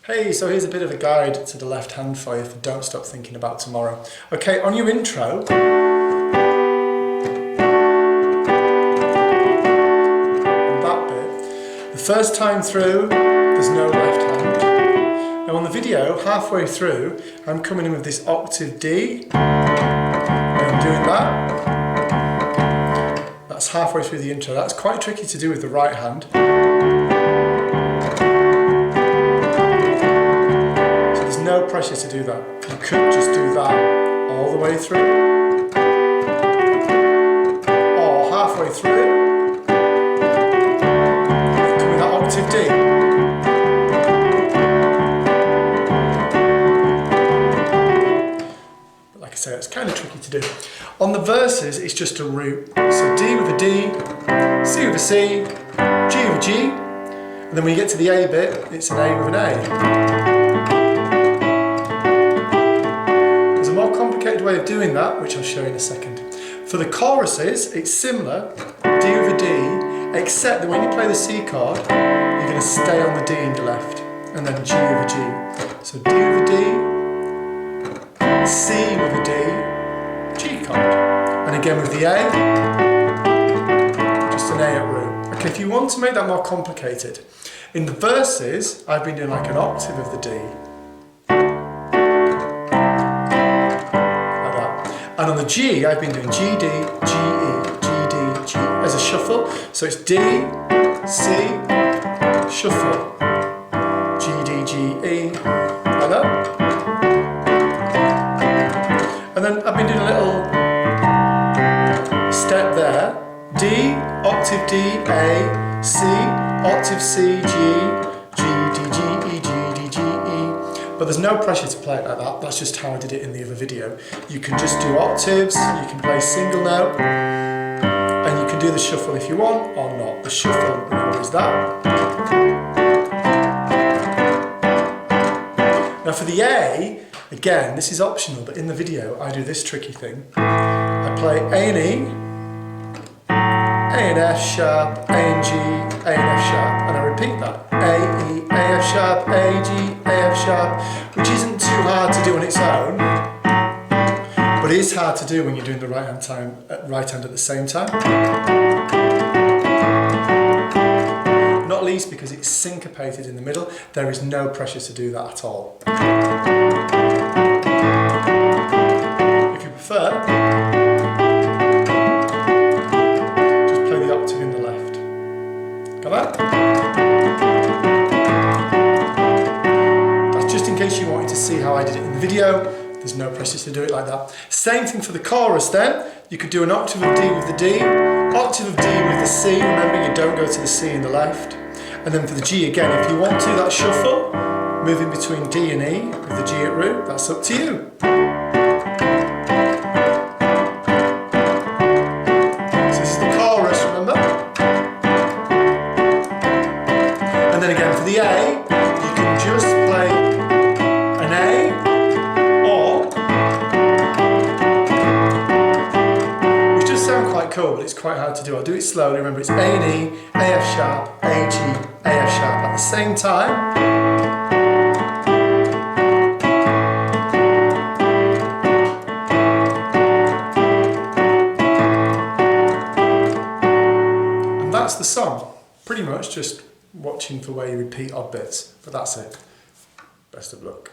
Hey, so here's a bit of a guide to the left hand for you for Don't Stop Thinking About Tomorrow. Okay, on your intro, on that bit, the first time through, there's no left hand. Now on the video, halfway through, I'm coming in with this octave D, and I'm doing that. That's halfway through the intro. That's quite tricky to do with the right hand. No pressure to do that. You could just do that all the way through, or halfway through, come with that octave D. But like I say, it's kind of tricky to do. On the verses, it's just a root. So D with a D, C with a C, G with a G, and then when you get to the A bit, it's an A with an A. Complicated way of doing that, which I'll show you in a second. For the choruses, it's similar, D with a D, except that when you play the C chord, you're going to stay on the D in your left, and then G with a G. So D with a D, C with a D, G chord. And again with the A, just an A at root. Okay, if you want to make that more complicated, in the verses, I've been doing like an octave of the D. And on the G, I've been doing G, D, G, E, G, D, G as a shuffle. So it's D, C, shuffle, G, D, G, E, like that. And then I've been doing a little step there. D, octave D, A, C, octave C, G, G, D, G, E, G, D, G, E. But there's no pressure to play it like that, that's just how I did it in the other video. You can just do octaves, you can play single note, and you can do the shuffle if you want or not. The shuffle, remember, is that. Now for the A, again, this is optional, but in the video I do this tricky thing. I play A and E, A and F sharp, A and G, A and F sharp, and I repeat that. A, E, A, F sharp, A, G, A, F sharp, which isn't too hard to do on its own, but it is hard to do when you're doing the right hand at the same time. Not least because it's syncopated in the middle, there is no pressure to do that at all. If you prefer, that's just in case you wanted to see how I did it in the video. There's no pressure to do it like that. Same thing for the chorus then. You could do an octave of D with the D, octave of D with the C. Remember, you don't go to the C in the left. And then for the G again, if you want to, that shuffle, moving between D and E with the G at root, that's up to you. So this is the chorus, remember? And then again for the A, you can just play an A, or, which does sound quite cool, but it's quite hard to do. I'll do it slowly. Remember, it's A and E, A, F sharp, A, G, A, F sharp at the same time. And that's the song. Pretty much just watching for where you repeat odd bits, but that's it. Best of luck.